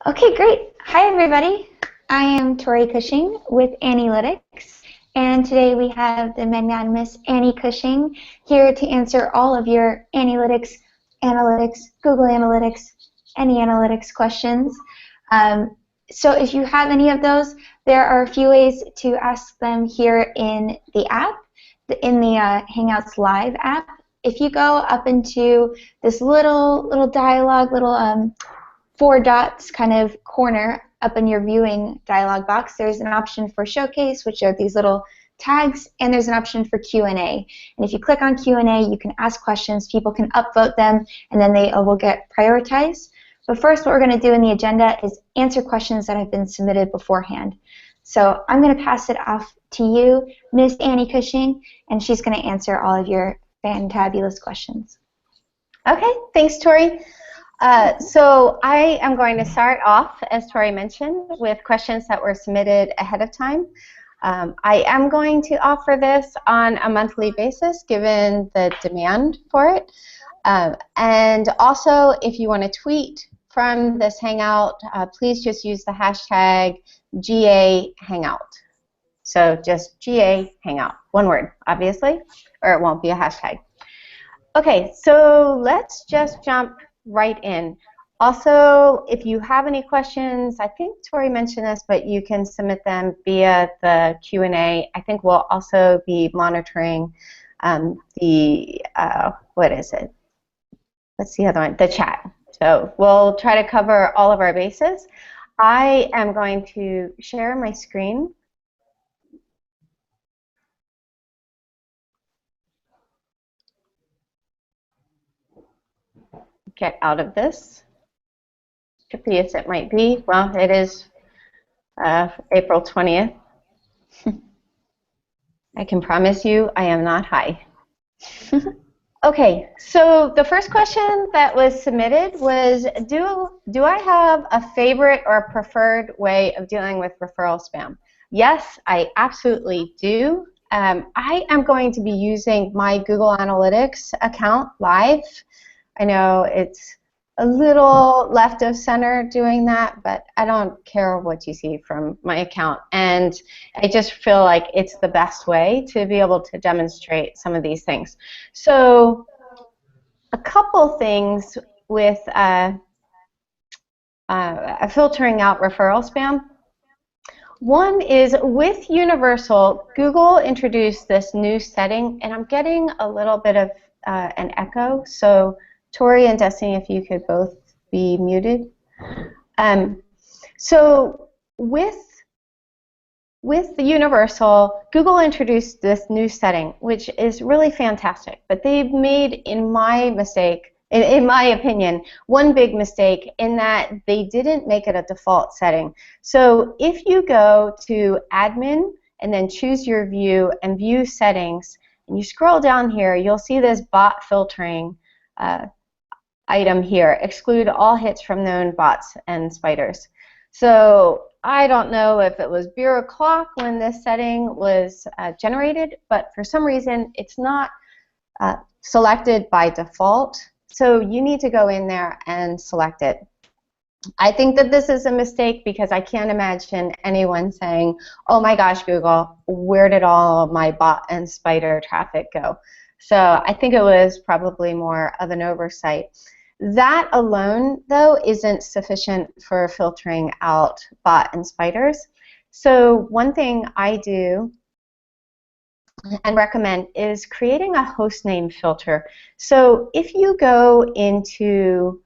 Okay, great. Hi, everybody. I am Tori Cushing with Annielytics, and today we have the magnanimous Annie Cushing here to answer all of your Annielytics, Google Analytics, any analytics questions. So if you have any of those, there are a few ways to ask them here in the app, in the Hangouts Live app. If you go up into this little dialogue, four dots kind of corner up in your viewing dialog box, there's an option for Showcase, which are these little tags, and there's an option for Q&A. And if you click on Q&A, you can ask questions, people can upvote them, and then they will get prioritized. But first, what we're going to do in the agenda is answer questions that have been submitted beforehand. So I'm going to pass it off to you, Miss Annie Cushing, and she's going to answer all of your fantabulous questions. Okay, thanks, Tori. So I am going to start off, as Tori mentioned, with questions that were submitted ahead of time. I am going to offer this on a monthly basis, given the demand for it. And also, if you want to tweet from this Hangout, please just use the hashtag GA Hangout. So just GA Hangout, one word, obviously, or it won't be a hashtag. Okay, so let's just jump right in. Also, if you have any questions, I think Tori mentioned this, but you can submit them via the Q&A. I think we'll also be monitoring what is it? What's the other one? The chat. So we'll try to cover all of our bases. I am going to share my screen. Get out of this, trippy as it might be. Well, it is April 20th. I can promise you I am not high. Okay, so the first question that was submitted was, do I have a favorite or a preferred way of dealing with referral spam? Yes, I absolutely do. I am going to be using my Google Analytics account live. I know it's a little left of center doing that, but I don't care what you see from my account. And I just feel like it's the best way to be able to demonstrate some of these things. So a couple things with filtering out referral spam. One is with Universal, Google introduced this new setting, and I'm getting a little bit of an echo, so Tori and Destiny, if you could both be muted. So with the Universal, Google introduced this new setting, which is really fantastic. But they've made, in my opinion, one big mistake in that they didn't make it a default setting. So if you go to Admin and then choose your view and View Settings, and you scroll down here, you'll see this bot filtering item here, exclude all hits from known bots and spiders. So I don't know if it was beer o'clock when this setting was generated, but for some reason it's not selected by default. So you need to go in there and select it. I think that this is a mistake because I can't imagine anyone saying, oh my gosh, Google, where did all of my bot and spider traffic go? So I think it was probably more of an oversight. That alone, though, isn't sufficient for filtering out bot and spiders. So one thing I do and recommend is creating a hostname filter. So if you go into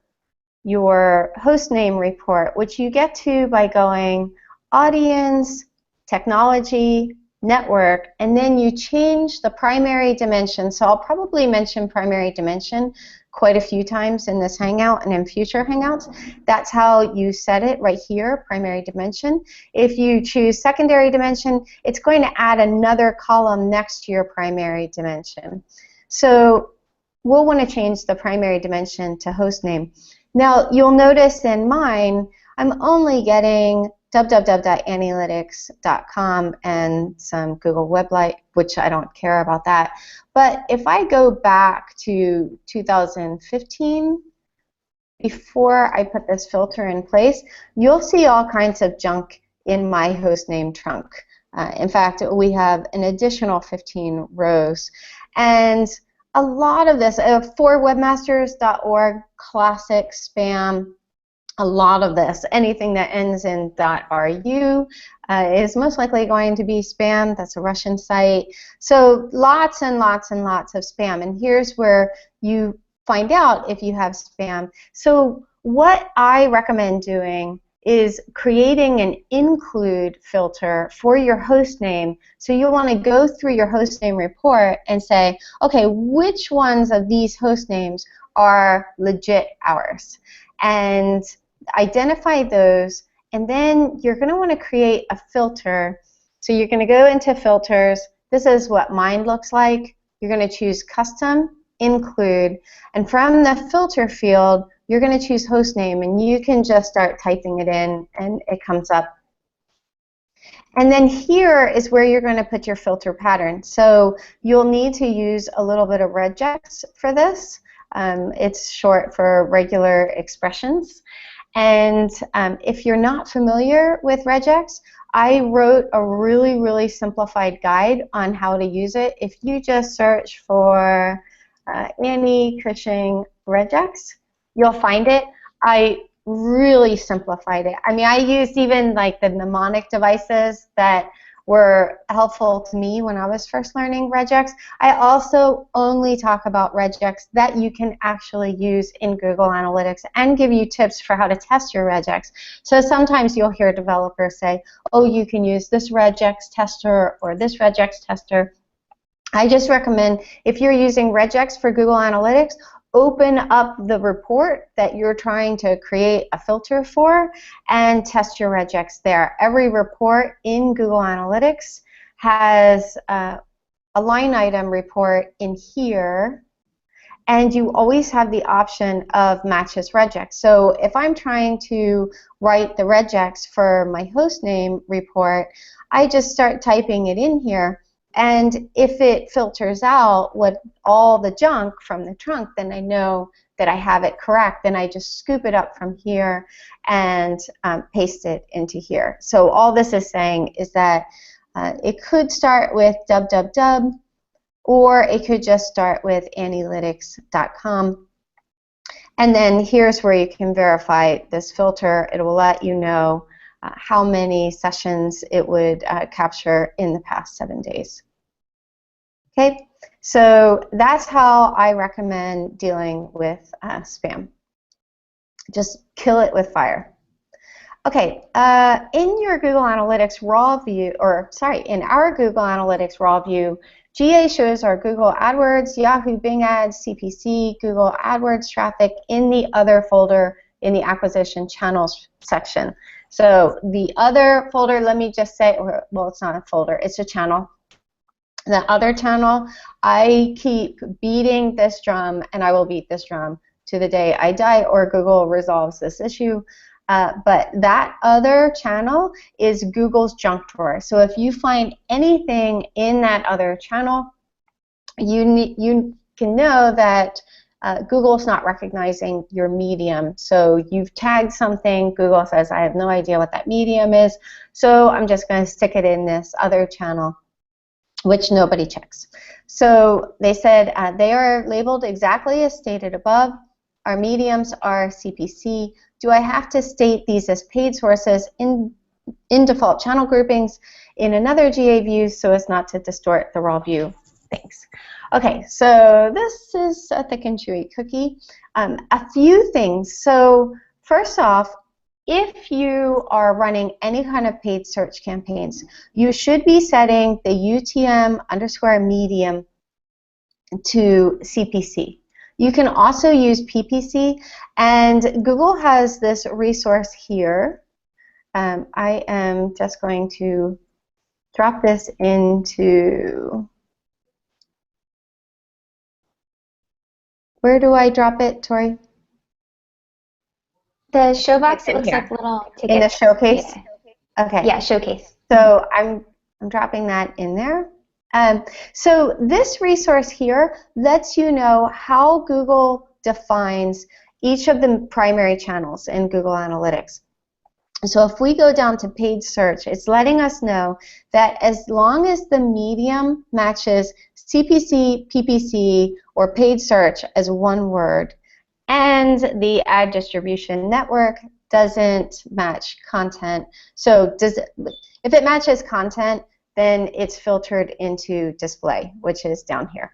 your hostname report, which you get to by going Audience, Technology, Network, and then you change the primary dimension. So I'll probably mention primary dimension quite a few times in this Hangout and in future Hangouts. That's how you set it right here, primary dimension. If you choose secondary dimension, it's going to add another column next to your primary dimension. So we'll want to change the primary dimension to hostname. Now, you'll notice in mine, I'm only getting www.annielytics.com and some Google Weblight, which I don't care about that. But if I go back to 2015, before I put this filter in place, you'll see all kinds of junk in my hostname trunk. In fact, we have an additional 15 rows. And a lot of this, for webmasters.org, classic spam, a lot of this, anything that ends in .ru is most likely going to be spam. That's a Russian site. So lots and lots and lots of spam. And here's where you find out if you have spam. So what I recommend doing is creating an include filter for your host name. So you'll want to go through your host name report and say, okay, which ones of these host names are legit ours? And identify those, and then you're going to want to create a filter. So you're going to go into filters. This is what mine looks like. You're going to choose custom, include, and from the filter field, you're going to choose host name, and you can just start typing it in, and it comes up. And then here is where you're going to put your filter pattern. So you'll need to use a little bit of regex for this. It's short for regular expressions. And if you're not familiar with regex, I wrote a really, really simplified guide on how to use it. If you just search for Annie Cushing regex, you'll find it. I really simplified it. I mean, I used even like the mnemonic devices that were helpful to me when I was first learning regex. I also only talk about regex that you can actually use in Google Analytics and give you tips for how to test your regex. So sometimes you'll hear developers say, oh, you can use this regex tester or this regex tester. I just recommend, if you're using regex for Google Analytics, open up the report that you're trying to create a filter for and test your regex there. Every report in Google Analytics has a line item report in here, and you always have the option of matches regex. So if I'm trying to write the regex for my hostname report, I just start typing it in here. And if it filters out all the junk from the trunk, then I know that I have it correct. Then I just scoop it up from here and paste it into here. So all this is saying is that it could start with www, or it could just start with annielytics.com. And then here's where you can verify this filter. It will let you know how many sessions it would capture in the past 7 days. Okay, so that's how I recommend dealing with spam. Just kill it with fire. Okay, in your Google Analytics raw view, in our Google Analytics raw view, GA shows our Google AdWords, Yahoo Bing Ads, CPC, Google AdWords traffic in the other folder in the acquisition channels section. So the other folder, let me just say, well, it's not a folder, it's a channel. The other channel, I keep beating this drum, and I will beat this drum to the day I die or Google resolves this issue. But that other channel is Google's junk drawer. So if you find anything in that other channel, you can know that Google's not recognizing your medium. So you've tagged something, Google says, I have no idea what that medium is, so I'm just going to stick it in this other channel, which nobody checks. So they said they are labeled exactly as stated above. Our mediums are CPC. Do I have to state these as paid sources in default channel groupings in another GA view so as not to distort the raw view? Thanks. Okay, so this is a thick and chewy cookie. A few things. So first off, if you are running any kind of paid search campaigns, you should be setting the UTM_medium to CPC. You can also use PPC, and Google has this resource here. I am just going to drop this into, where do I drop it, Tori? The show box, it looks like little tickets. In the showcase? Yeah. Okay. Yeah, showcase. So I'm dropping that in there. So this resource here lets you know how Google defines each of the primary channels in Google Analytics. So if we go down to paid search, it's letting us know that as long as the medium matches CPC, PPC, or paid search as one word, and the ad distribution network doesn't match content. So if it matches content, then it's filtered into display, which is down here.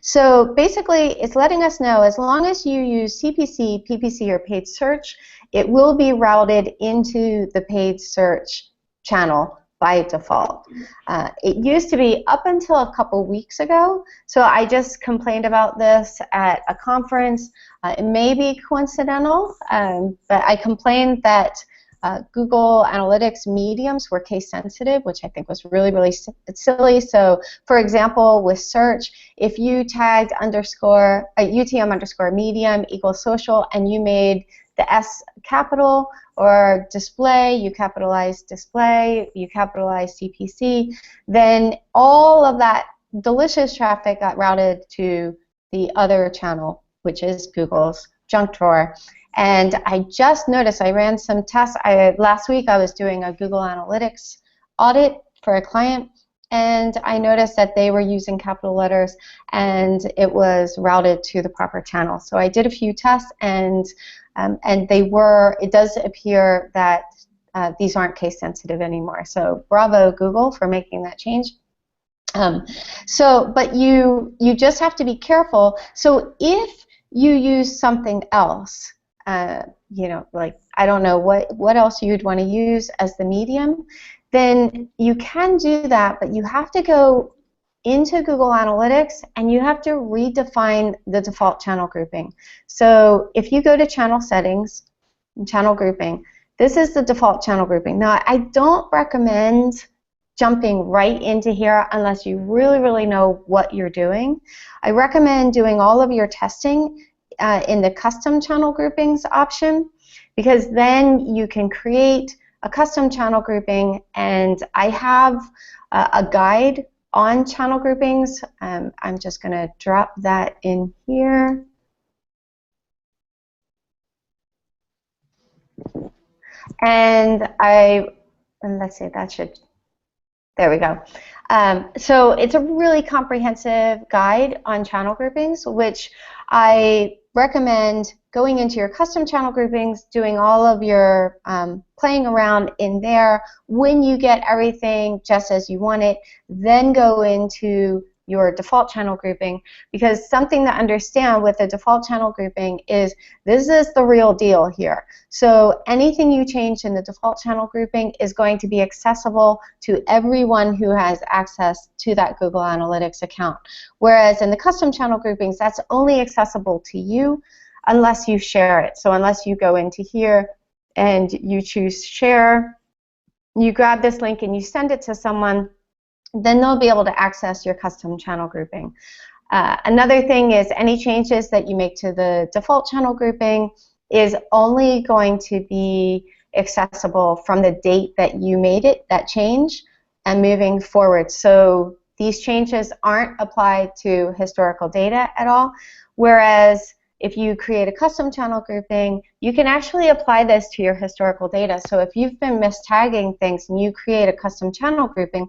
So basically, it's letting us know as long as you use CPC, PPC, or paid search, it will be routed into the paid search channel by default. It used to be up until a couple weeks ago, so I just complained about this at a conference. It may be coincidental, but I complained that Google Analytics mediums were case sensitive, which I think was really, really silly. So, for example, with search, if you tagged UTM underscore medium equals social and you made the S capital, or display, you capitalize display, you capitalize CPC, then all of that delicious traffic got routed to the other channel, which is Google's junk drawer. And I just noticed, I ran some tests. Last week I was doing a Google Analytics audit for a client, and I noticed that they were using capital letters and it was routed to the proper channel. So I did a few tests, and it does appear that these aren't case sensitive anymore. So bravo Google for making that change. But you just have to be careful. So if you use something else, like I don't know what else you'd want to use as the medium, then you can do that, but you have to go into Google Analytics and you have to redefine the default channel grouping. So if you go to channel settings, channel grouping, this is the default channel grouping. Now, I don't recommend jumping right into here unless you really, really know what you're doing. I recommend doing all of your testing in the custom channel groupings option, because then you can create a custom channel grouping, and I have a guide on channel groupings. I'm just going to drop that in here. And let's see, there we go. So it's a really comprehensive guide on channel groupings, which I recommend going into your custom channel groupings, doing all of your playing around in there. When you get everything just as you want it, then go into your default channel grouping, because something to understand with the default channel grouping is this is the real deal here. So anything you change in the default channel grouping is going to be accessible to everyone who has access to that Google Analytics account. Whereas in the custom channel groupings, that's only accessible to you unless you share it. So unless you go into here and you choose share, you grab this link and you send it to someone, then they'll be able to access your custom channel grouping. Another thing is any changes that you make to the default channel grouping is only going to be accessible from the date that you made it, that change, and moving forward. So these changes aren't applied to historical data at all, whereas if you create a custom channel grouping, you can actually apply this to your historical data. So if you've been mistagging things and you create a custom channel grouping,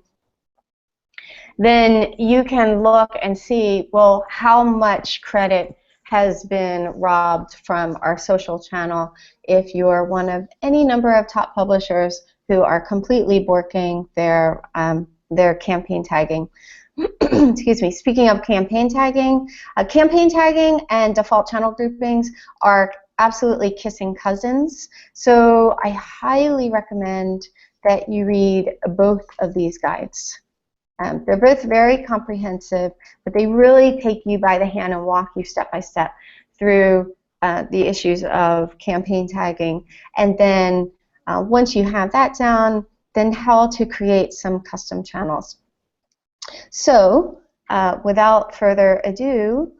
then you can look and see, well, how much credit has been robbed from our social channel if you're one of any number of top publishers who are completely borking their campaign tagging. Excuse me. Speaking of campaign tagging and default channel groupings are absolutely kissing cousins. So I highly recommend that you read both of these guides. They're both very comprehensive, but they really take you by the hand and walk you step by step through the issues of campaign tagging. And then once you have that down, then how to create some custom channels. So without further ado,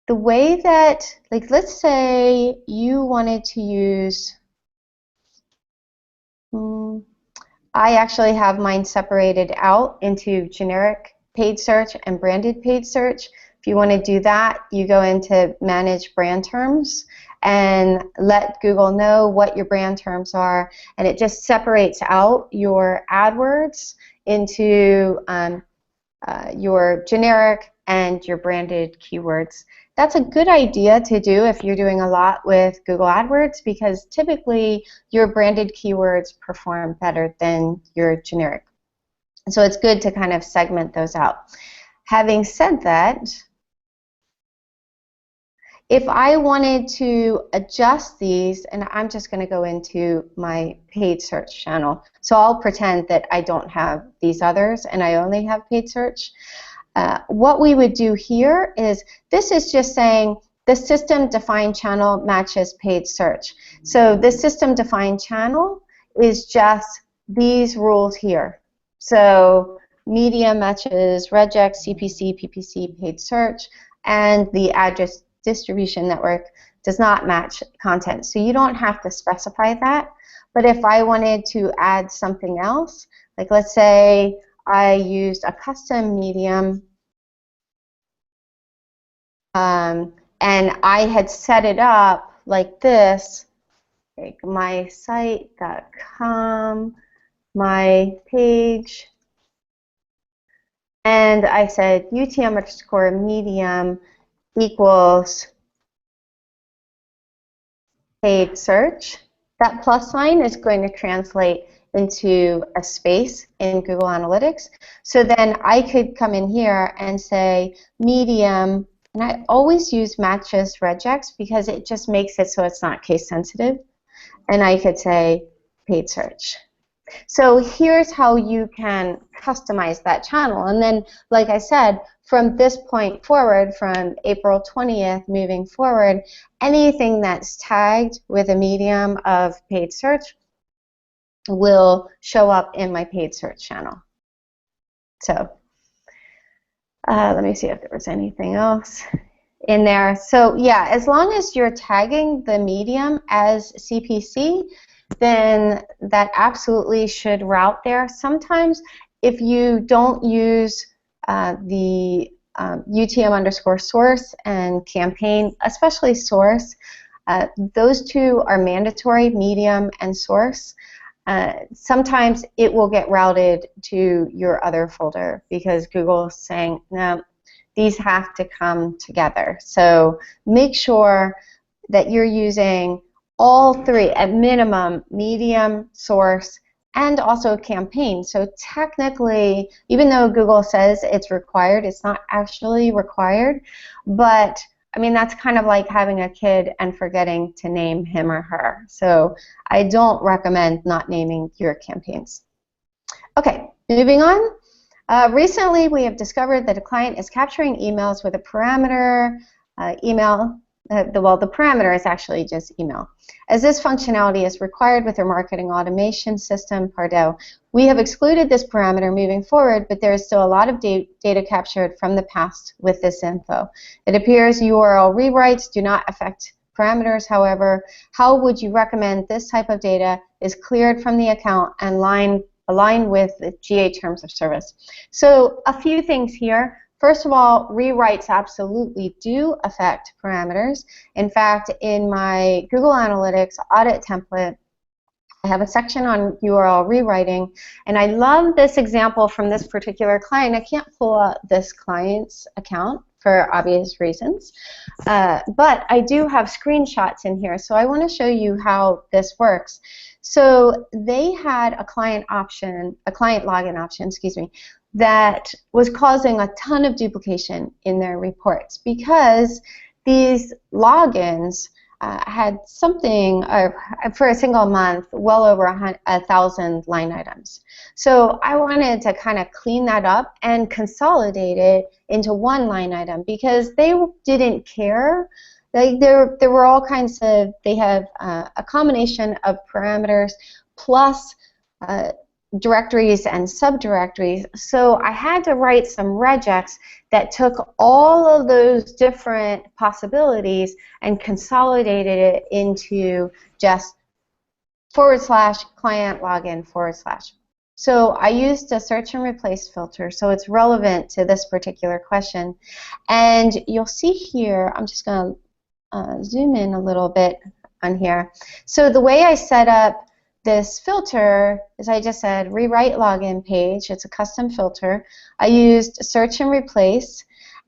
the way that, like, let's say you wanted to use, I actually have mine separated out into generic paid search and branded paid search, If you want to do that, you go into Manage Brand Terms and let Google know what your brand terms are, and it just separates out your AdWords into your generic and your branded keywords. That's a good idea to do if you're doing a lot with Google AdWords, because typically your branded keywords perform better than your generic. So it's good to kind of segment those out. Having said that, if I wanted to adjust these, and I'm just going to go into my paid search channel, so I'll pretend that I don't have these others and I only have paid search. What we would do here is, this is just saying the system defined channel matches paid search. So the system defined channel is just these rules here. So media matches regex, CPC, PPC, paid search, and the address distribution network does not match content. So you don't have to specify that. But if I wanted to add something else, like let's say I used a custom medium and I had set it up like this, like mysite.com, my page, and I said UTM_medium equals paid search. That plus sign is going to translate into a space in Google Analytics. So then I could come in here and say medium, and I always use matches regex because it just makes it so it's not case sensitive. And I could say paid search. So here's how you can customize that channel. And then, like I said, from this point forward, from April 20th moving forward, anything that's tagged with a medium of paid search will show up in my paid search channel. So let me see if there was anything else in there. So yeah, as long as you're tagging the medium as CPC, then that absolutely should route there. Sometimes if you don't use the UTM_source and campaign, especially source, those two are mandatory, medium and source. Sometimes it will get routed to your other folder because Google is saying, no, these have to come together. So make sure that you're using all three at minimum: medium, source, and also campaign. So technically, even though Google says it's required, it's not actually required. But I mean, that's kind of like having a kid and forgetting to name him or her. So I don't recommend not naming your campaigns. Okay, moving on. Recently, we have discovered that a client is capturing emails with a parameter email. The parameter is actually just email. As this functionality is required with their marketing automation system, Pardo, we have excluded this parameter moving forward, but there is still a lot of data captured from the past with this info. It appears URL rewrites do not affect parameters. However, how would you recommend this type of data is cleared from the account and aligned with the GA terms of service? So a few things here. First of all, rewrites absolutely do affect parameters. In fact, in my Google Analytics audit template, I have a section on URL rewriting, and I love this example from this particular client. I can't pull out this client's account for obvious reasons, but I do have screenshots in here, so I want to show you how this works. So they had a client login option, excuse me, that was causing a ton of duplication in their reports because these logins had something for a single month well over 1,000 line items. So I wanted to kind of clean that up and consolidate it into one line item because they didn't care. There were all kinds of, they have a combination of parameters plus directories and subdirectories. So I had to write some regex that took all of those different possibilities and consolidated it into just /client login /. So I used a search and replace filter, so it's relevant to this particular question. And you'll see here, I'm just going to zoom in a little bit on here. So the way I set up this filter is I just said rewrite login page. It's a custom filter. I used search and replace,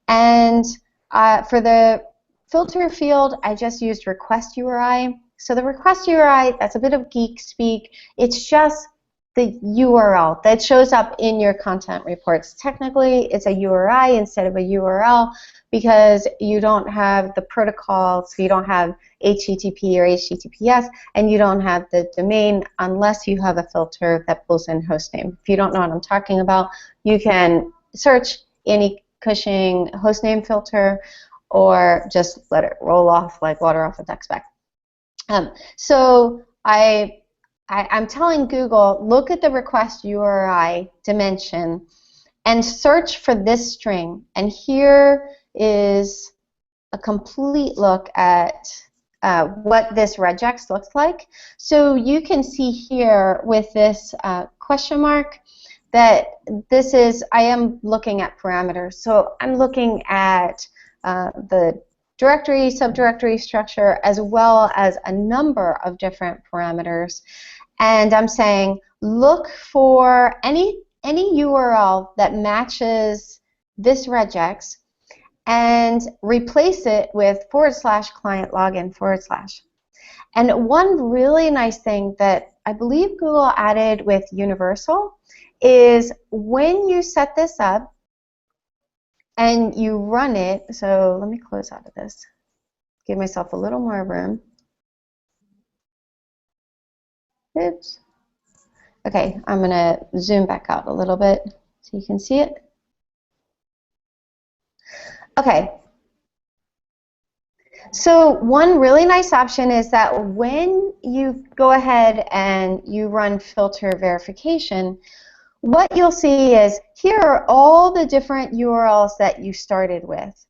and for the filter field, I just used request URI. So the request URI, that's a bit of geek speak. It's just the URL that shows up in your content reports. Technically, it's a URI instead of a URL because you don't have the protocol, so you don't have HTTP or HTTPS, and you don't have the domain unless you have a filter that pulls in hostname. If you don't know what I'm talking about, you can search Annie Cushing hostname filter or just let it roll off like water off a duck's back. So I'm telling Google, look at the request URI dimension and search for this string. And here is a complete look at what this regex looks like. So you can see here with this question mark that this is, I am looking at parameters. So I'm looking at the directory, subdirectory structure, as well as a number of different parameters. And I'm saying, look for any URL that matches this regex and replace it with / client login /. And one really nice thing that I believe Google added with Universal is when you set this up and you run it, so let me close out of this, give myself a little more room. Oops. Okay, I'm going to zoom back out a little bit so you can see it. Okay. So one really nice option is that when you go ahead and you run filter verification, what you'll see is here are all the different URLs that you started with.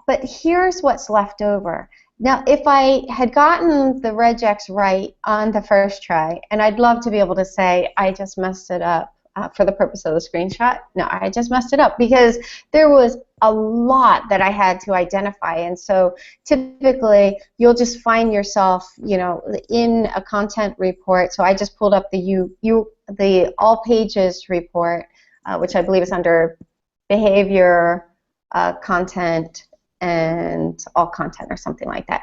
But here's what's left over. Now, if I had gotten the regex right on the first try, and I'd love to be able to say, I just messed it up for the purpose of the screenshot. No, I just messed it up because there was a lot that I had to identify. And so typically, you'll just find yourself, you know, in a content report. So I just pulled up the all pages report, which I believe is under behavior, content, and all content or something like that.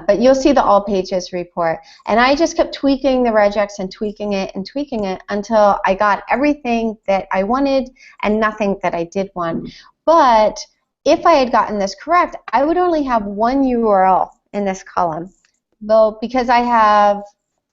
But you'll see the all pages report. And I just kept tweaking the regex and tweaking it until I got everything that I wanted and nothing that I did want. But if I had gotten this correct, I would only have one URL in this column. Though because I have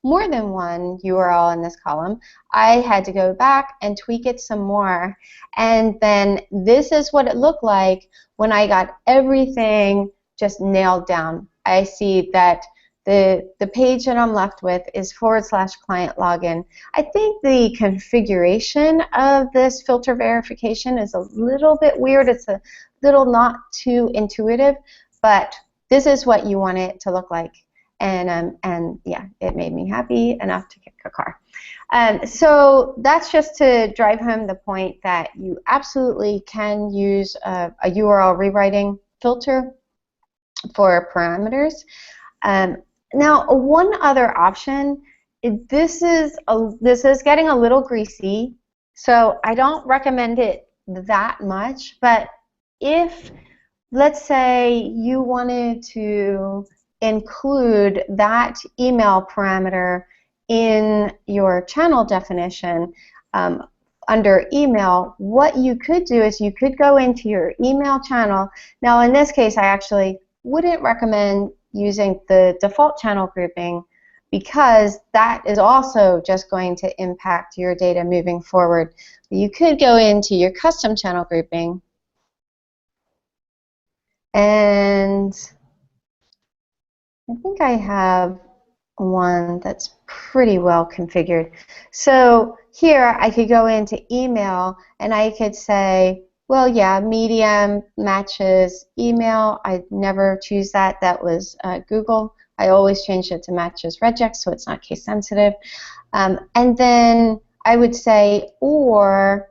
more than one URL in this column, I had to go back and tweak it some more. And then this is what it looked like when I got everything just nailed down. I see that the page that I'm left with is / client login. I think the configuration of this filter verification is a little bit weird. It's a little not too intuitive, but this is what you want it to look like. And yeah, it made me happy enough to kick a car. So that's just to drive home the point that you absolutely can use a URL rewriting filter for parameters. Now, one other option, this is getting a little greasy, so I don't recommend it that much, but if, let's say, you wanted to include that email parameter in your channel definition under email, what you could do is you could go into your email channel. Now in this case, I actually wouldn't recommend using the default channel grouping because that is also just going to impact your data moving forward. You could go into your custom channel grouping and I think I have one that's pretty well configured. So here I could go into email and I could say, well, yeah, medium matches email. I never choose that. That was Google. I always change it to matches regex, so it's not case sensitive. And then I would say, or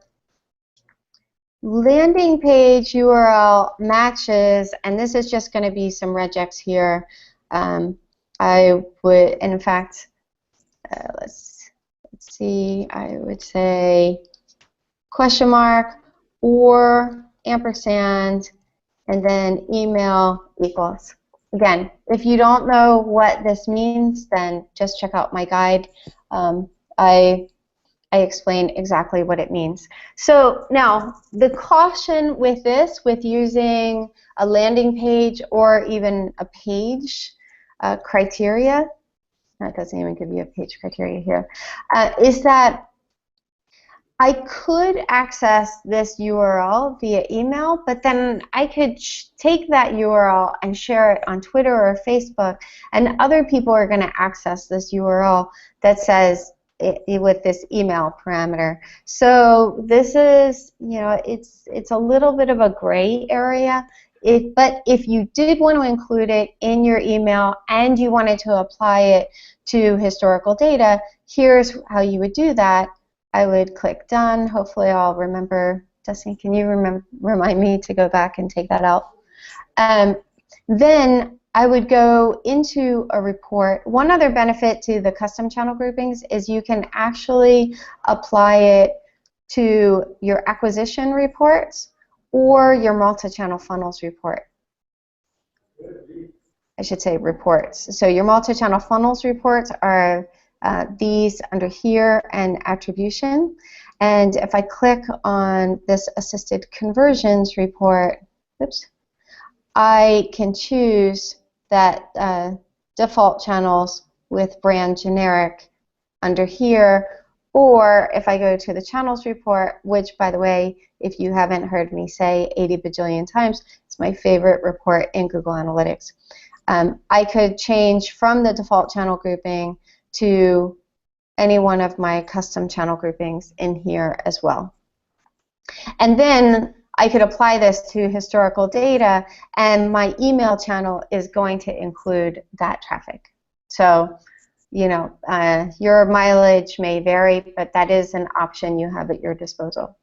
landing page URL matches, and this is just going to be some regex here. I would, and in fact, let's see, I would say question mark or ampersand, and then email equals. Again, if you don't know what this means, then just check out my guide. I explain exactly what it means. So now, the caution with this, with using a landing page or even a page criteria, that doesn't even give you a page criteria here, is that I could access this URL via email, but then I could take that URL and share it on Twitter or Facebook, and other people are going to access this URL that says with this email parameter. So this is, you know, it's a little bit of a gray area. But if you did want to include it in your email and you wanted to apply it to historical data, here's how you would do that. I would click done. Hopefully I'll remember. Dustin, can you remind me to go back and take that out? Then I would go into a report. One other benefit to the custom channel groupings is you can actually apply it to your acquisition reports or your multi-channel funnels report. I should say reports. So your multi-channel funnels reports are these under here and attribution. And if I click on this assisted conversions report, oops, I can choose that default channels with brand generic under here, or if I go to the channels report, which, by the way, if you haven't heard me say 80 bajillion times, it's my favorite report in Google Analytics. I could change from the default channel grouping to any one of my custom channel groupings in here as well. And then I could apply this to historical data, and my email channel is going to include that traffic. So, you know, your mileage may vary, but that is an option you have at your disposal.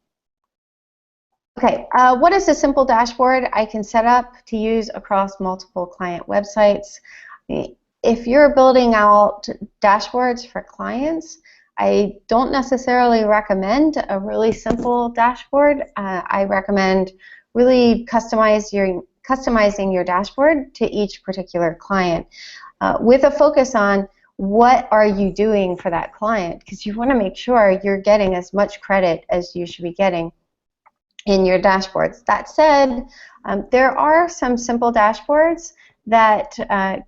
Okay, what is a simple dashboard I can set up to use across multiple client websites? If you're building out dashboards for clients, I don't necessarily recommend a really simple dashboard. I recommend really customizing your dashboard to each particular client with a focus on what are you doing for that client, because you want to make sure you're getting as much credit as you should be getting in your dashboards. That said, there are some simple dashboards that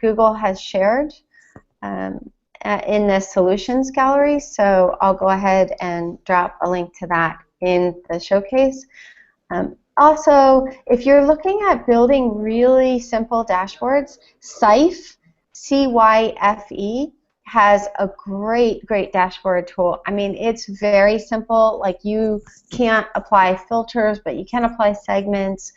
Google has shared in the solutions gallery, so I'll go ahead and drop a link to that in the showcase. Also, if you're looking at building really simple dashboards, Cyphe, C-Y-F-E, has a great dashboard tool. I mean, it's very simple. Like, you can't apply filters, but you can apply segments.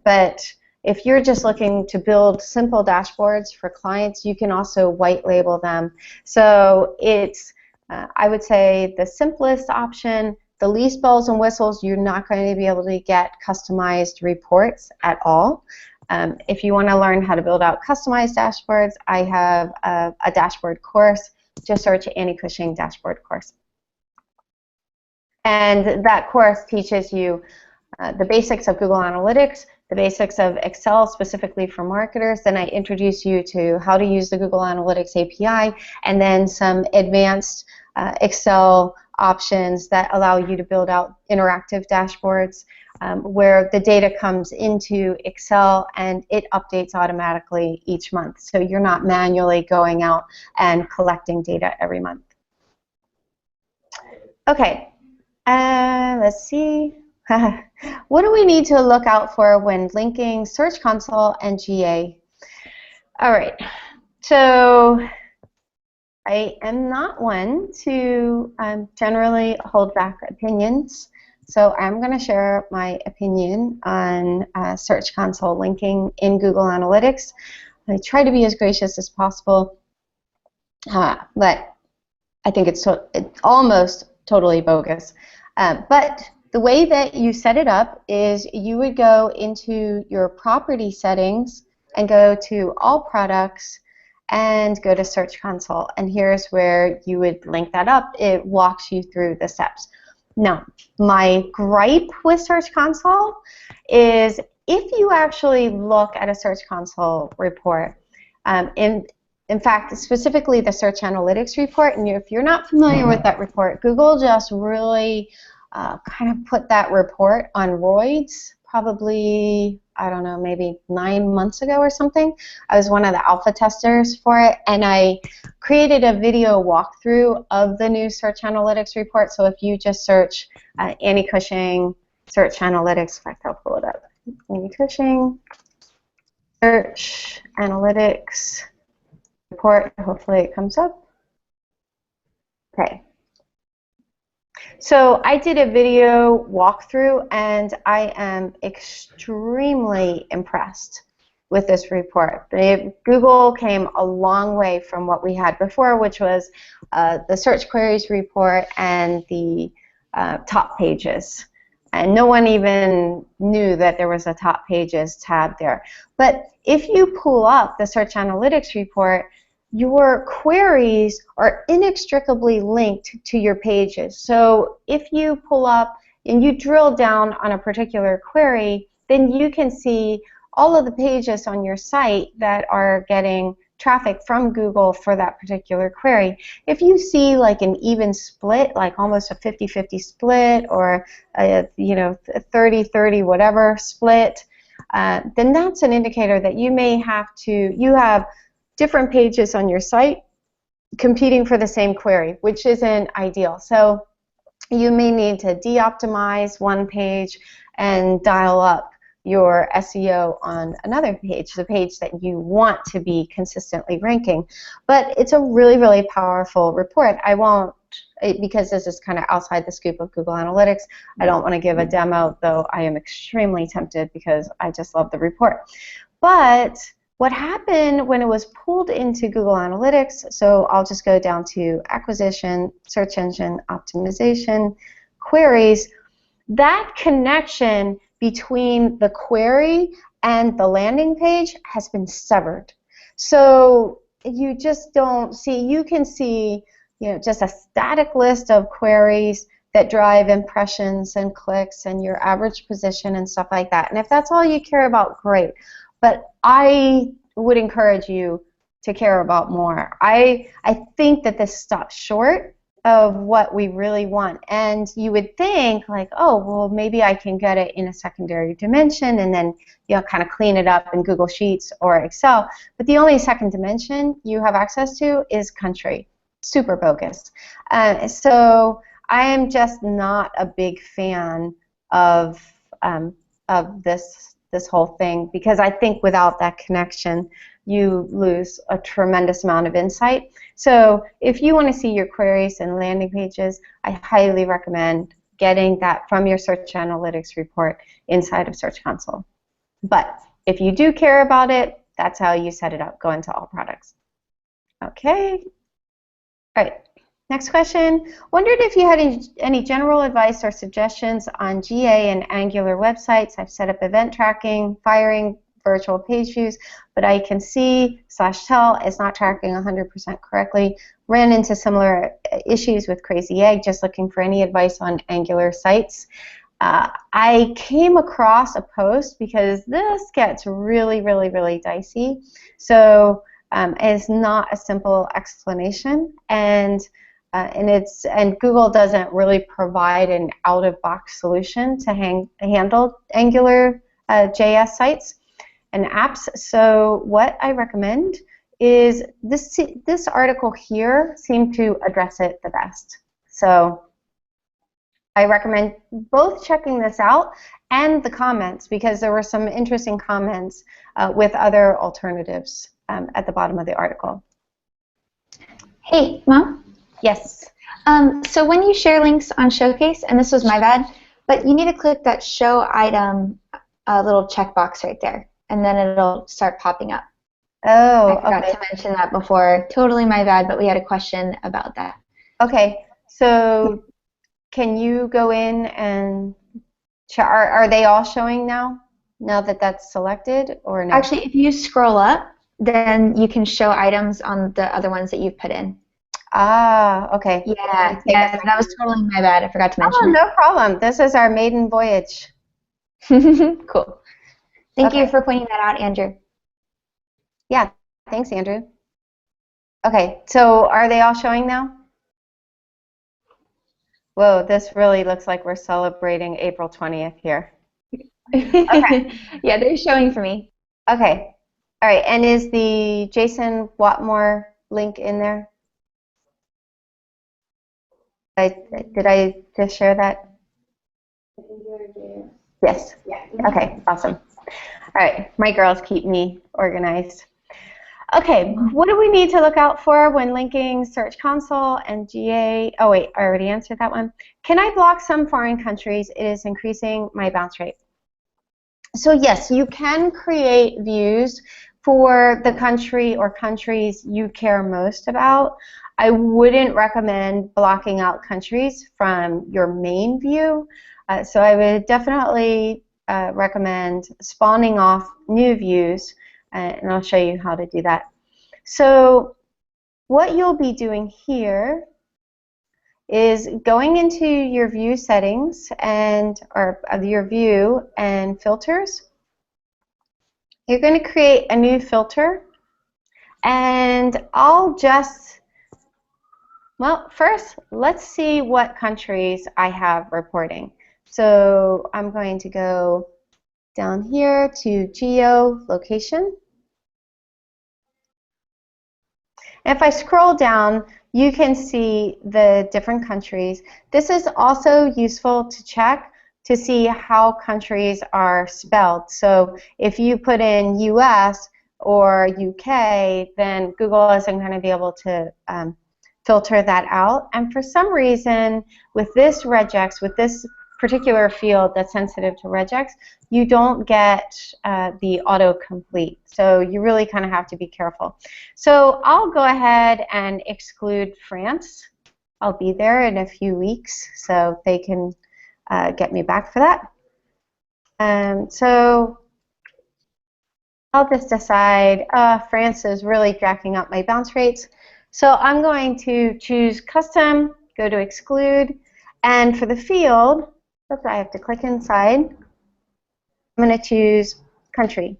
But if you're just looking to build simple dashboards for clients, you can also white label them. So it's, I would say, the simplest option, the least bells and whistles. You're not going to be able to get customized reports at all. If you want to learn how to build out customized dashboards, I have a dashboard course. Just search Annie Cushing dashboard course. And that course teaches you the basics of Google Analytics, the basics of Excel specifically for marketers. Then I introduce you to how to use the Google Analytics API, and then some advanced Excel options that allow you to build out interactive dashboards where the data comes into Excel and it updates automatically each month. So you're not manually going out and collecting data every month. Okay, let's see. What do we need to look out for when linking Search Console and GA? All right, so I am not one to generally hold back opinions, so I'm going to share my opinion on Search Console linking in Google Analytics. I try to be as gracious as possible, but I think it's almost totally bogus. But the way that you set it up is you would go into your property settings and go to all products and go to Search Console. And here's where you would link that up. It walks you through the steps. Now, my gripe with Search Console is if you actually look at a Search Console report, in fact, specifically the Search Analytics report, and if you're not familiar with that report, Google just really kind of put that report on roids probably, I don't know, maybe 9 months ago or something. I was one of the alpha testers for it, and I created a video walkthrough of the new Search Analytics report. So if you just search Annie Cushing, Search Analytics, in fact, I'll pull it up. Annie Cushing, Search Analytics report, hopefully it comes up. Okay. So I did a video walkthrough, and I am extremely impressed with this report. Google came a long way from what we had before, which was the search queries report and the top pages. And no one even knew that there was a top pages tab there. But if you pull up the Search Analytics report, your queries are inextricably linked to your pages. So if you pull up and you drill down on a particular query, then you can see all of the pages on your site that are getting traffic from Google for that particular query. If you see like an even split, like almost a 50-50 split, or a 30-30 whatever split, then that's an indicator that you may have to, you have different pages on your site competing for the same query, which isn't ideal. So you may need to de-optimize one page and dial up your SEO on another page, the page that you want to be consistently ranking. But it's a really, really powerful report. I won't, because this is kind of outside the scope of Google Analytics, I don't want to give a demo, though I am extremely tempted because I just love the report. But what happened when it was pulled into Google Analytics, so I'll just go down to acquisition, search engine optimization, queries, that connection between the query and the landing page has been severed. So you just don't see, you can see just a static list of queries that drive impressions and clicks and your average position and stuff like that. And if that's all you care about, great. But I would encourage you to care about more. I think that this stops short of what we really want. And you would think like, oh, well, maybe I can get it in a secondary dimension and then kind of clean it up in Google Sheets or Excel. But the only second dimension you have access to is country. Super bogus. So I am just not a big fan of this whole thing, because I think without that connection you lose a tremendous amount of insight. So if you want to see your queries and landing pages, I highly recommend getting that from your Search Analytics report inside of Search Console. But if you do care about it, that's how you set it up. Go into all products. Okay. All right. Next question. Wondered if you had any general advice or suggestions on GA and Angular websites. I've set up event tracking, firing, virtual page views, but I can see /tell is not tracking 100% correctly. Ran into similar issues with Crazy Egg, just looking for any advice on Angular sites. I came across a post because this gets really, really, really dicey. So it's not a simple explanation, and Google doesn't really provide an out-of-box solution to handle Angular JS sites and apps. So what I recommend is this article here seemed to address it the best. So I recommend both checking this out and the comments, because there were some interesting comments with other alternatives at the bottom of the article. Hey, Mom? Yes. So when you share links on Showcase, and this was my bad, but you need to click that show item little checkbox right there, and then it'll start popping up. Oh, I forgot to mention that before. Totally my bad, but we had a question about that. Okay, so can you go in and are they all showing now? Now that that's selected, or no? Actually, if you scroll up, then you can show items on the other ones that you've put in. Ah, okay. Yeah, that was totally my bad. I forgot to mention it. No problem. This is our maiden voyage. Cool. Thank you Okay. for pointing that out, Andrew. Yeah, thanks, Andrew. Okay, so are they all showing now? Whoa, this really looks like we're celebrating April 20th here. Okay. Yeah, they're showing for me. Okay. All right, and is the Jason Watmore link in there? Did I just share that? Yes. Yeah. Okay, awesome. All right, my girls keep me organized. Okay, what do we need to look out for when linking Search Console and GA? Oh wait, I already answered that one. Can I block some foreign countries? It is increasing my bounce rate. So yes, you can create views for the country or countries you care most about. I wouldn't recommend blocking out countries from your main view. So I would definitely recommend spawning off new views, and I'll show you how to do that. So what you'll be doing here is going into your view settings or your view and filters. You're going to create a new filter, and I'll just, well, first let's see what countries I have reporting. So I'm going to go down here to geo location. If I scroll down, you can see the different countries. This is also useful to check to see how countries are spelled. So if you put in US or UK, then Google isn't going to be able to filter that out. And for some reason, with this regex, with this particular field that's sensitive to regex, you don't get the autocomplete. So you really kind of have to be careful. So I'll go ahead and exclude France. I'll be there in a few weeks, so they can get me back for that. So I'll just decide France is really jacking up my bounce rates. So I'm going to choose custom, go to exclude, and for the field, oops, I have to click inside. I'm going to choose country.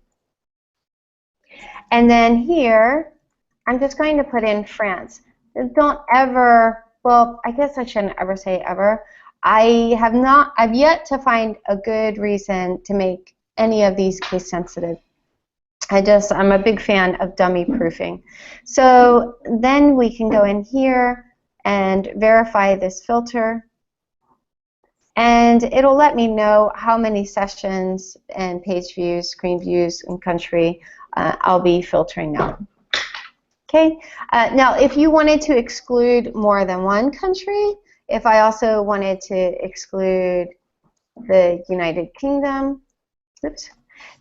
And then here, I'm just going to put in France. Don't ever, well, I guess I shouldn't ever say ever. I've yet to find a good reason to make any of these case sensitive. I'm a big fan of dummy proofing. So then we can go in here and verify this filter. And it'll let me know how many sessions and page views, screen views, and country I'll be filtering out. Okay. Now, if you wanted to exclude more than one country, if I also wanted to exclude the United Kingdom, oops,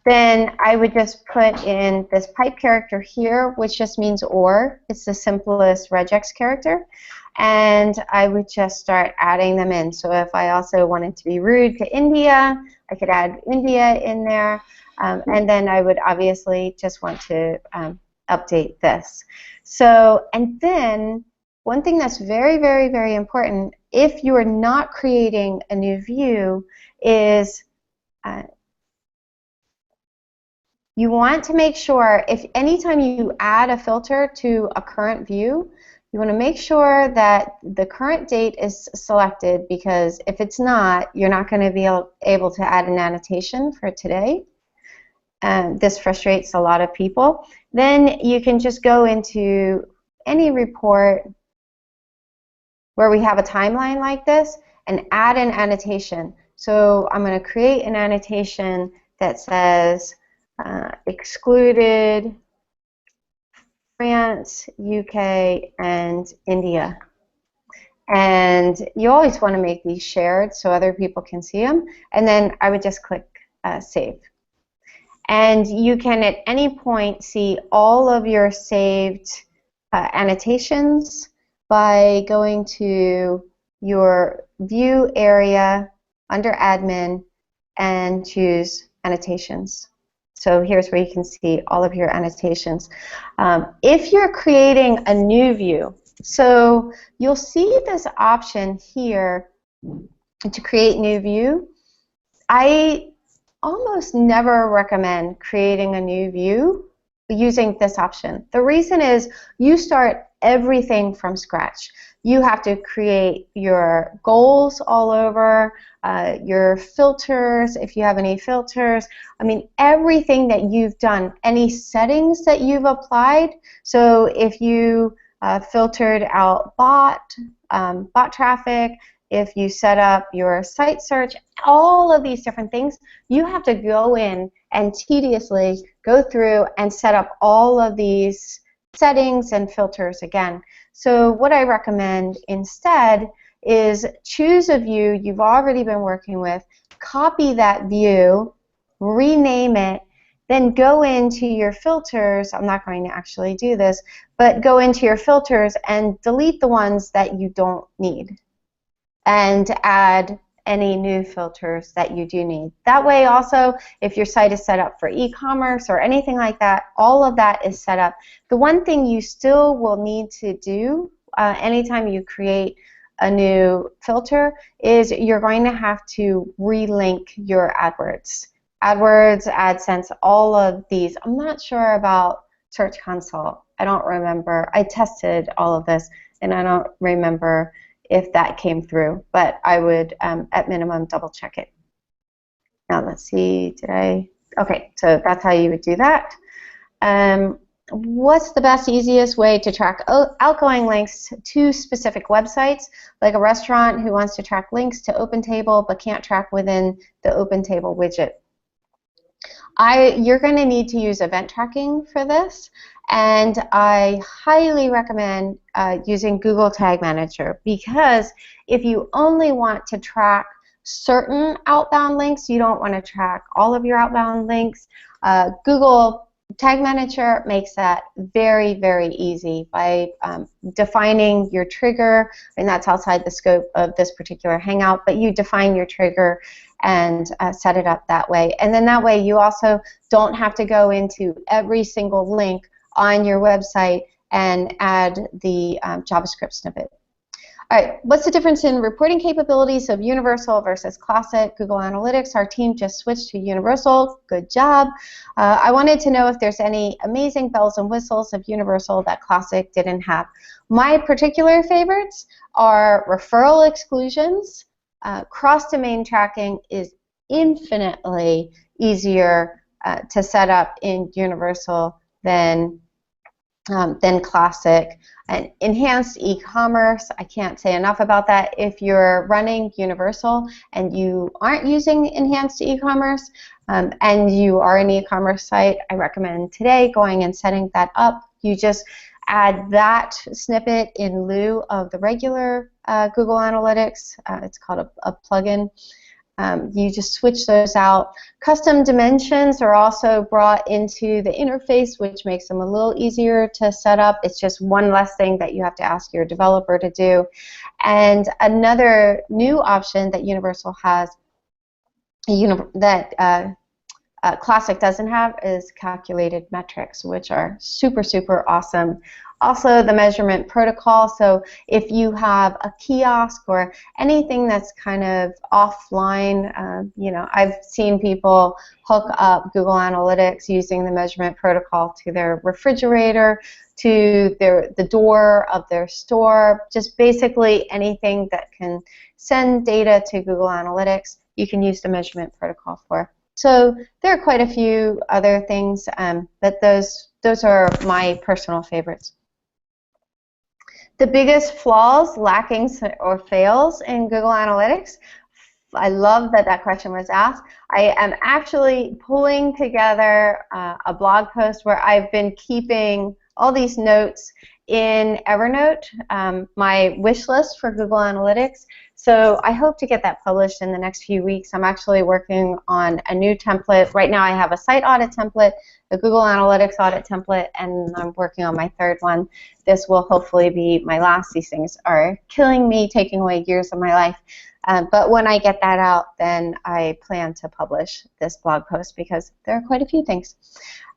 then I would just put in this pipe character here, which just means or. It's the simplest regex character. And I would just start adding them in. So if I also wanted to be rude to India, I could add India in there. And then I would obviously just want to update this. So, and then one thing that's very, very, very important, if you are not creating a new view, is you want to make sure, if anytime you add a filter to a current view, you want to make sure that the current date is selected, because if it's not, you're not going to be able to add an annotation for today. This frustrates a lot of people. Then you can just go into any report where we have a timeline like this and add an annotation. So I'm going to create an annotation that says excluded France, UK, and India. And you always want to make these shared so other people can see them. And then I would just click save. And you can at any point see all of your saved annotations by going to your view area under admin and choose annotations. So here's where you can see all of your annotations. If you're creating a new view, so you'll see this option here to create new view. I almost never recommend creating a new view using this option. The reason is you start everything from scratch. You have to create your goals all over, your filters, if you have any filters. I mean, everything that you've done, any settings that you've applied. So if you filtered out bot traffic, if you set up your site search, all of these different things, you have to go in and tediously go through and set up all of these settings and filters again. So what I recommend instead is choose a view you've already been working with, copy that view, rename it, then go into your filters. I'm not going to actually do this, but go into your filters and delete the ones that you don't need and add any new filters that you do need. That way also, if your site is set up for e-commerce or anything like that, all of that is set up. The one thing you still will need to do anytime you create a new filter is you're going to have to relink your AdWords. AdWords, AdSense, all of these. I'm not sure about Search Console. I don't remember. I tested all of this, and I don't remember if that came through, but I would, at minimum, double check it. Now, let's see, okay, so that's how you would do that. What's the best, easiest way to track outgoing links to specific websites, like a restaurant who wants to track links to OpenTable but can't track within the OpenTable widget? You're going to need to use event tracking for this, and I highly recommend using Google Tag Manager, because if you only want to track certain outbound links, you don't want to track all of your outbound links, Google Tag Manager makes that very, very easy by defining your trigger, and that's outside the scope of this particular Hangout, but you define your trigger and set it up that way. And then that way you also don't have to go into every single link on your website and add the JavaScript snippet. All right, what's the difference in reporting capabilities of Universal versus Classic? Google Analytics, our team just switched to Universal. Good job. I wanted to know if there's any amazing bells and whistles of Universal that Classic didn't have. My particular favorites are referral exclusions. Cross-domain tracking is infinitely easier to set up in Universal than Classic. And enhanced e-commerce, I can't say enough about that. If you're running Universal and you aren't using enhanced e-commerce and you are an e-commerce site, I recommend today going and setting that up. You just add that snippet in lieu of the regular Google Analytics. It's called a plugin. You just switch those out. Custom dimensions are also brought into the interface, which makes them a little easier to set up. It's just one less thing that you have to ask your developer to do. And another new option that Universal has, that Classic doesn't have, is calculated metrics, which are super, super awesome. Also, the measurement protocol, so if you have a kiosk or anything that's kind of offline, you know, I've seen people hook up Google Analytics using the measurement protocol to their refrigerator, to the door of their store, just basically anything that can send data to Google Analytics, you can use the measurement protocol for. So there are quite a few other things, but those are my personal favorites. The biggest flaws, lackings, or fails in Google Analytics? I love that that question was asked. I am actually pulling together a blog post where I've been keeping all these notes in Evernote, my wish list for Google Analytics. So I hope to get that published in the next few weeks. I'm actually working on a new template. Right now I have a site audit template, a Google Analytics audit template, and I'm working on my third one. This will hopefully be my last. These things are killing me, taking away years of my life. But when I get that out, then I plan to publish this blog post because there are quite a few things.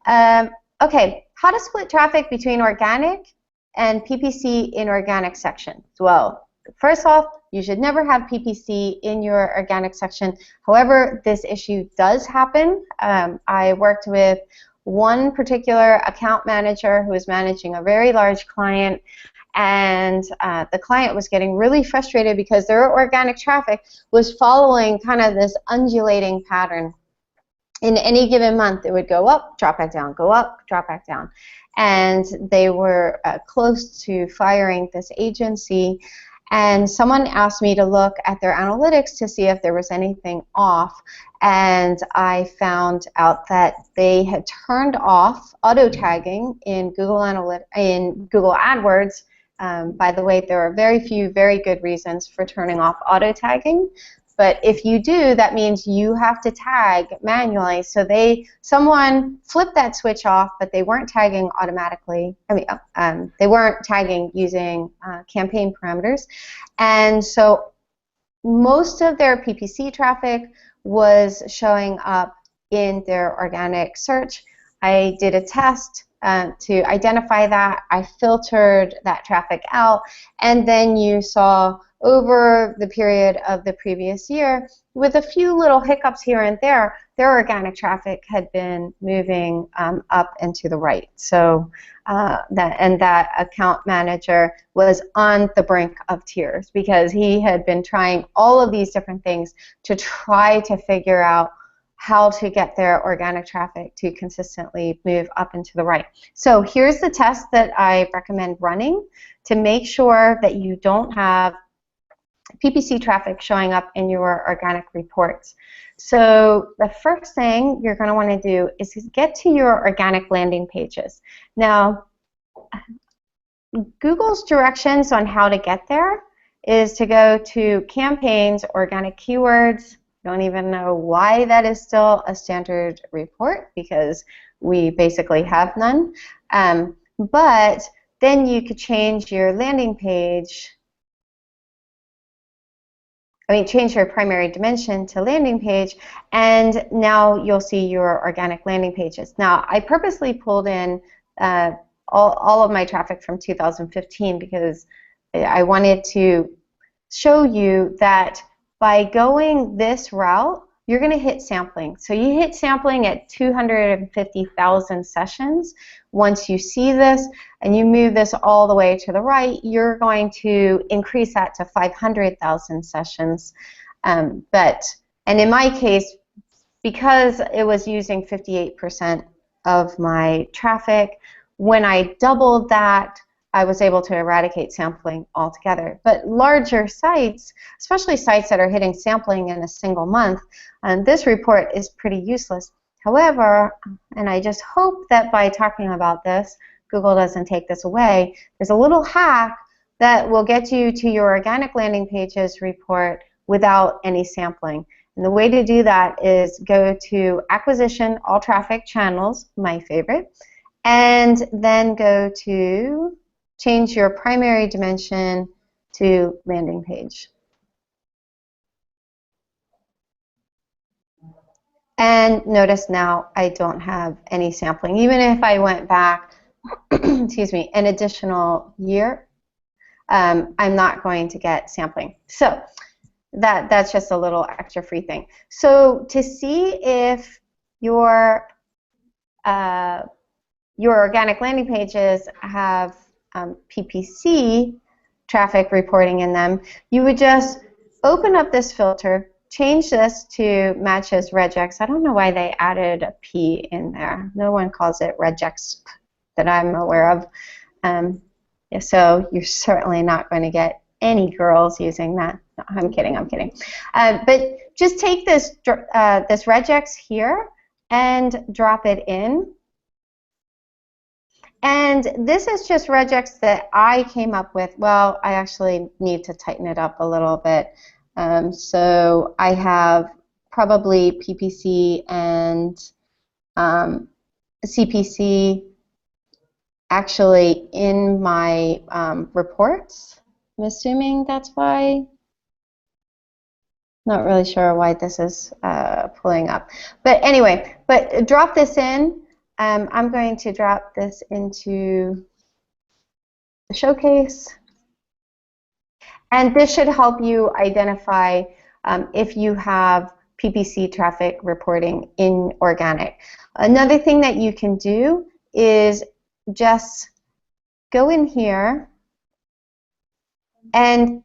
Okay, how to split traffic between organic and PPC in organic sections. Well, first off, you should never have PPC in your organic section. However, this issue does happen. I worked with one particular account manager who was managing a very large client, and the client was getting really frustrated because their organic traffic was following kind of this undulating pattern. In any given month, it would go up, drop back down, go up, drop back down. And they were close to firing this agency, and someone asked me to look at their analytics to see if there was anything off, and I found out that they had turned off auto tagging in Google AdWords. By the way, there are very few very good reasons for turning off auto tagging. But if you do, that means you have to tag manually. So someone flipped that switch off, but they weren't tagging automatically. They weren't tagging using campaign parameters. And so most of their PPC traffic was showing up in their organic search. I did a test to identify that. I filtered that traffic out, and then you saw over the period of the previous year, with a few little hiccups here and there, their organic traffic had been moving up and to the right. So that account manager was on the brink of tears because he had been trying all of these different things to try to figure out how to get their organic traffic to consistently move up and to the right. So here's the test that I recommend running to make sure that you don't have PPC traffic showing up in your organic reports. So the first thing you're going to want to do is get to your organic landing pages. Now, Google's directions on how to get there is to go to campaigns, organic keywords. Don't even know why that is still a standard report because we basically have none. But then you could change your landing page. Change your primary dimension to landing page, and now you'll see your organic landing pages. Now, I purposely pulled in all of my traffic from 2015 because I wanted to show you that by going this route, you're going to hit sampling. So you hit sampling at 250,000 sessions. Once you see this and you move this all the way to the right, you're going to increase that to 500,000 sessions. And in my case, because it was using 58% of my traffic, when I doubled that, I was able to eradicate sampling altogether. But larger sites, especially sites that are hitting sampling in a single month, this report is pretty useless. However, and I just hope that by talking about this, Google doesn't take this away, there's a little hack that will get you to your organic landing pages report without any sampling. And the way to do that is go to Acquisition, All Traffic Channels, my favorite, and then go to change your primary dimension to landing page. And notice now I don't have any sampling. Even if I went back, excuse me, an additional year, I'm not going to get sampling. So that's just a little extra free thing. So to see if your organic landing pages have PPC traffic reporting in them, you would just open up this filter, change this to match as regex. I don't know why they added a P in there. No one calls it regex that I'm aware of. So you're certainly not going to get any girls using that. No, I'm kidding, I'm kidding. But just take this regex here and drop it in. And this is just regex that I came up with. Well, I actually need to tighten it up a little bit. So I have probably PPC and CPC actually in my reports. I'm assuming that's why. Not really sure why this is pulling up. But anyway, but drop this in. I'm going to drop this into the showcase. And this should help you identify if you have PPC traffic reporting in organic. Another thing that you can do is just go in here and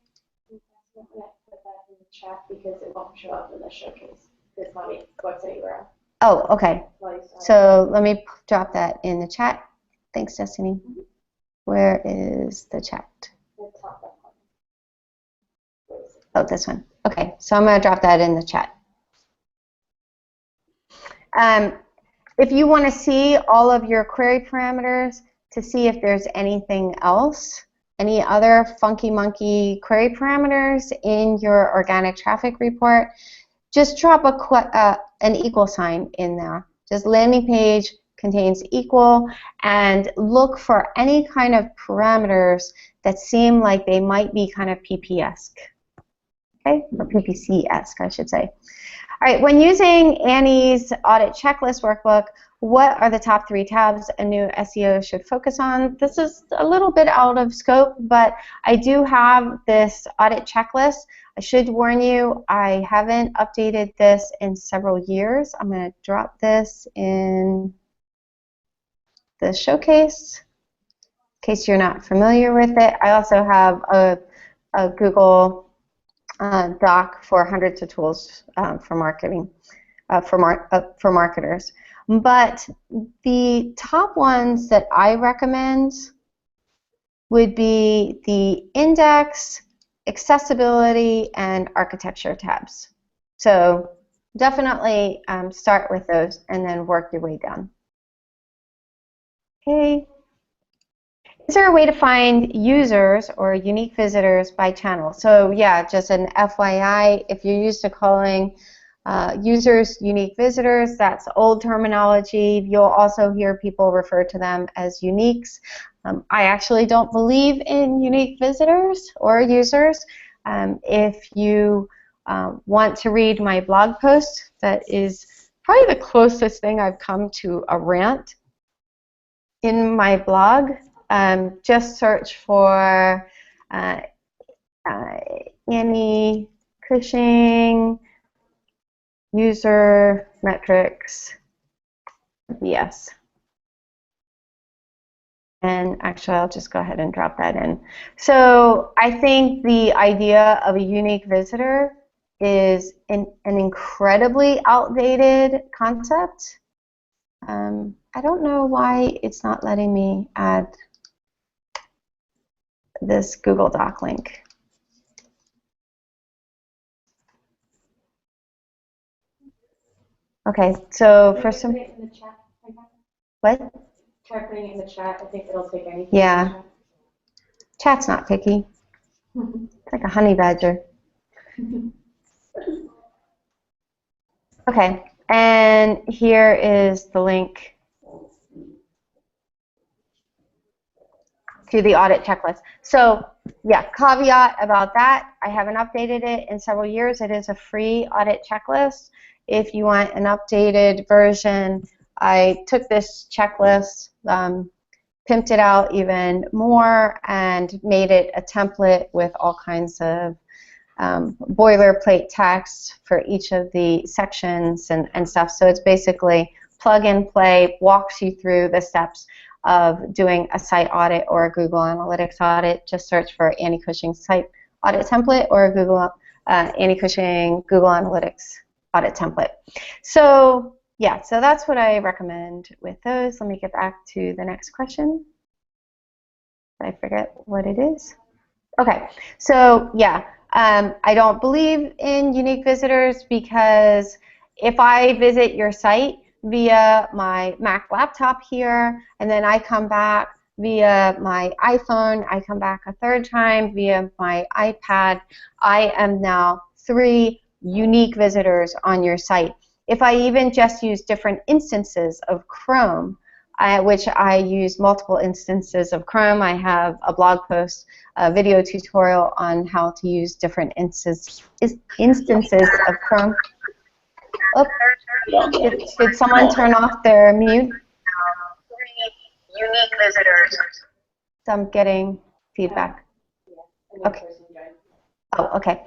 chat because it won't show up in the showcase. It's not a website URL. oh, okay. So let me drop that in the chat. Thanks, Destiny. Where is the chat? Oh, this one. Okay, so I'm going to drop that in the chat. If you want to see all of your query parameters to see if there's anything else, any other funky monkey query parameters in your organic traffic report, just drop an equal sign in there. Just landing page contains equal, and look for any kind of parameters that seem like they might be kind of PP-esque, okay, or PPC-esque, I should say. All right, when using Annie's audit checklist workbook, what are the top 3 tabs a new SEO should focus on? This is a little bit out of scope, but I do have this audit checklist. I should warn you, I haven't updated this in several years. I'm going to drop this in the showcase in case you're not familiar with it. I also have a Google doc for hundreds of tools for marketing, for marketers. But the top ones that I recommend would be the index, accessibility, and architecture tabs. So definitely start with those and then work your way down. Okay. Is there a way to find users or unique visitors by channel? So yeah, just an FYI, if you're used to calling users unique visitors, that's old terminology. You'll also hear people refer to them as uniques. I actually don't believe in unique visitors or users. If you want to read my blog post, that is probably the closest thing I've come to a rant in my blog. Just search for Annie Cushing user metrics, yes. And actually, I'll just go ahead and drop that in. So I think the idea of a unique visitor is an incredibly outdated concept. I don't know why it's not letting me add this Google Doc link. Okay, so for some... What? Try putting it in the chat. I think it'll take anything. Yeah. Chat's not picky. It's like a honey badger. Okay, and here is the link to the audit checklist. So yeah, caveat about that, I haven't updated it in several years. It is a free audit checklist. If you want an updated version, I took this checklist, pimped it out even more, and made it a template with all kinds of boilerplate text for each of the sections and stuff. So it's basically plug and play, walks you through the steps of doing a site audit or a Google Analytics audit. Just search for Annie Cushing site audit template or Google Annie Cushing Google Analytics audit template. So yeah, so that's what I recommend with those. Let me get back to the next question. I forget what it is. Okay, so yeah, I don't believe in unique visitors because if I visit your site, via my Mac laptop here, and then I come back via my iPhone, I come back a third time via my iPad, I am now 3 unique visitors on your site. If I even just use different instances of Chrome, which I use multiple instances of Chrome, I have a blog post, a video tutorial on how to use different instances of Chrome. Oh, did someone turn off their mute? 3 unique visitors. So I'm getting feedback. Okay. Oh, okay.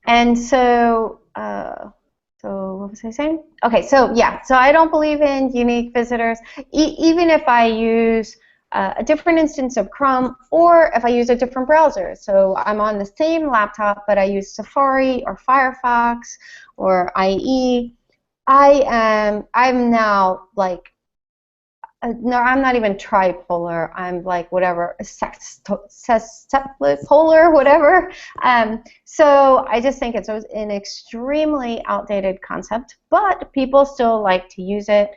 And so, so what was I saying? Okay, so yeah, so I don't believe in unique visitors. Even if I use a different instance of Chrome, or if I use a different browser. So I'm on the same laptop, but I use Safari or Firefox or IE. I'm now like, no, I'm not even tripolar. I'm like whatever, sextupolar, whatever. So I just think it's an extremely outdated concept, but people still like to use it.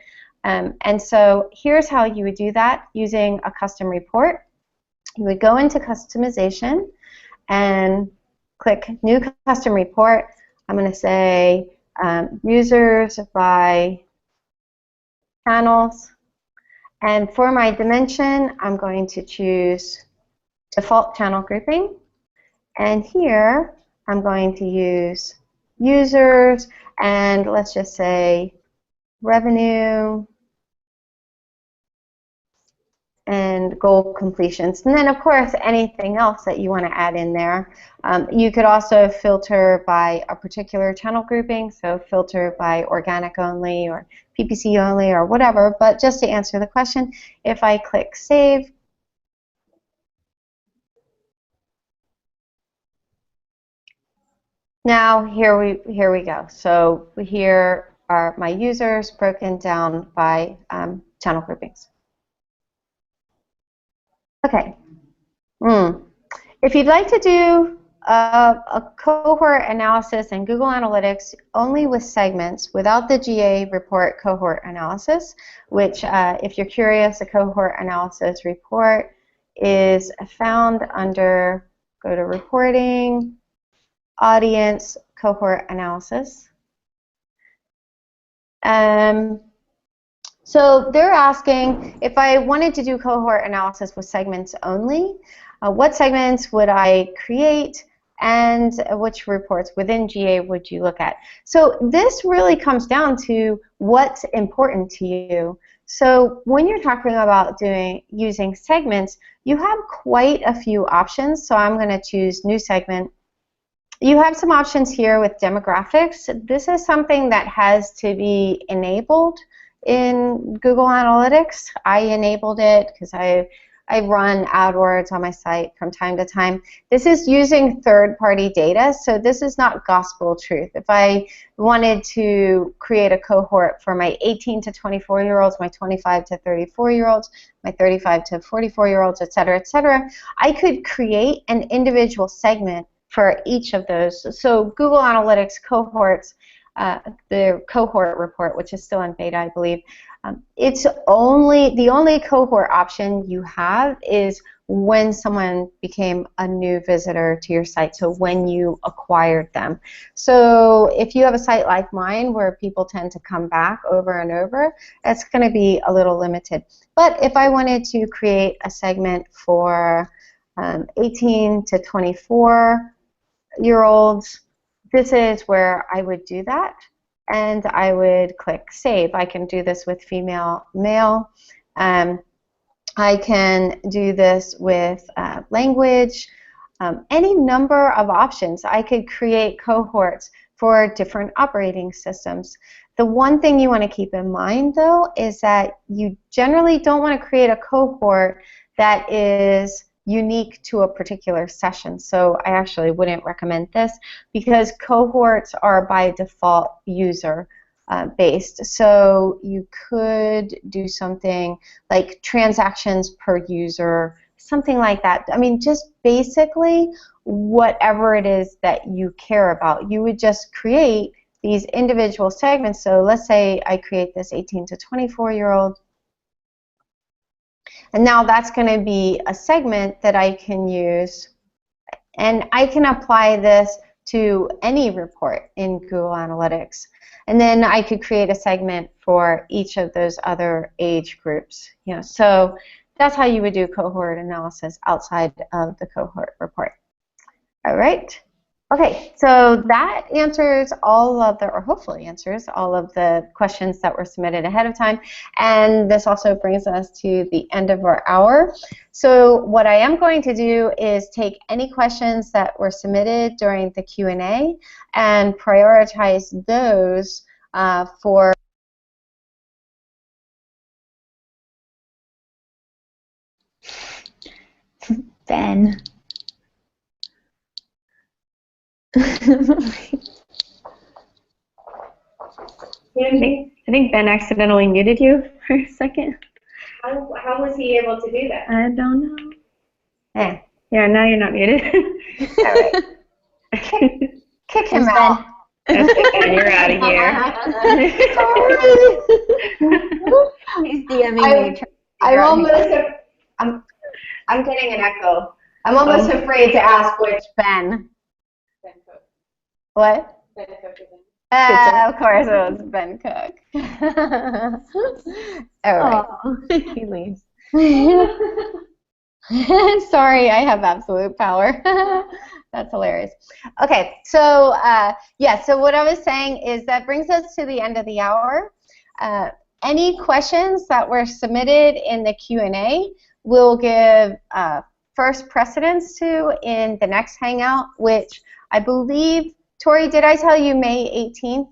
And so here's how you would do that using a custom report. You would go into customization and click New Custom Report. I'm going to say users by channels. And for my dimension, I'm going to choose default channel grouping. And here, I'm going to use users, and let's just say revenue and goal completions. And then, of course, anything else that you want to add in there. You could also filter by a particular channel grouping, so filter by organic only or PPC only or whatever. But just to answer the question, if I click Save, now here we go. So here are my users broken down by channel groupings. Okay. If you'd like to do a cohort analysis in Google Analytics only with segments without the GA report cohort analysis, which if you're curious, a cohort analysis report is found under, go to reporting, audience, cohort analysis. So they're asking if I wanted to do cohort analysis with segments only, what segments would I create and which reports within GA would you look at? So this really comes down to what's important to you. So when you're talking about using segments, you have quite a few options. So I'm going to choose new segment. You have some options here with demographics. This is something that has to be enabled in Google Analytics. I enabled it because I run AdWords on my site from time to time. This is using third-party data, so this is not gospel truth. If I wanted to create a cohort for my 18 to 24-year-olds, my 25 to 34-year-olds, my 35 to 44-year-olds, et cetera, I could create an individual segment for each of those. So Google Analytics cohorts, the cohort report, which is still in beta, I believe, the only cohort option you have is when someone became a new visitor to your site, so when you acquired them. So if you have a site like mine where people tend to come back over and over, that's going to be a little limited. But if I wanted to create a segment for 18 to 24-year-olds, this is where I would do that, and I would click Save. I can do this with female, male. I can do this with language, any number of options. I could create cohorts for different operating systems. The one thing you want to keep in mind, though, is that you generally don't want to create a cohort that is unique to a particular session. So I actually wouldn't recommend this because cohorts are by default user based. So you could do something like transactions per user, something like that. I mean, just basically whatever it is that you care about. You would just create these individual segments. So let's say I create this 18 to 24-year-old. And now that's going to be a segment that I can use. And I can apply this to any report in Google Analytics. And then I could create a segment for each of those other age groups. You know, so that's how you would do cohort analysis outside of the cohort report. All right. Okay, so that answers all of the, or hopefully answers all of the questions that were submitted ahead of time. And this also brings us to the end of our hour. So what I am going to do is take any questions that were submitted during the Q&A and prioritize those for Ben. I think Ben accidentally muted you for a second. How was he able to do that? I don't know. yeah. Yeah, now you're not muted. All right. Kick him out. That's it, Ben. You're out of here. He's DMing me. I'm getting an echo. I'm almost afraid to ask which Ben. Ben Cook. What? Ben Cook is in. Of course it was Ben Cook. All right. He leaves. Sorry, I have absolute power. That's hilarious. Okay, so yeah, so what I was saying is that brings us to the end of the hour. Any questions that were submitted in the Q&A, we'll give first precedence to in the next Hangout, which I believe, Tori, did I tell you May 18th?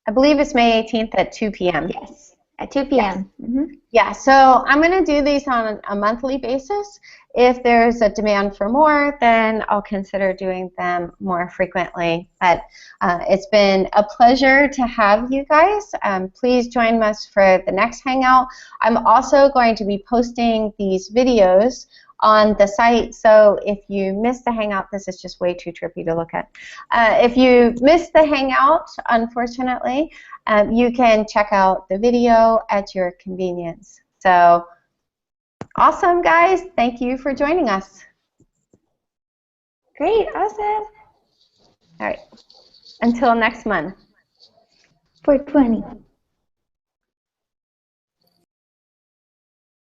I believe it's May 18th at 2 p.m. Yes, at 2 p.m. Yes. Yeah, so I'm going to do these on a monthly basis. If there's a demand for more, then I'll consider doing them more frequently. But it's been a pleasure to have you guys. Please join us for the next Hangout. I'm also going to be posting these videos on the site, so if you missed the Hangout, this is just way too trippy to look at. If you missed the Hangout, unfortunately, you can check out the video at your convenience. So, awesome, guys. Thank you for joining us. Great, awesome. All right. Until next month. 420.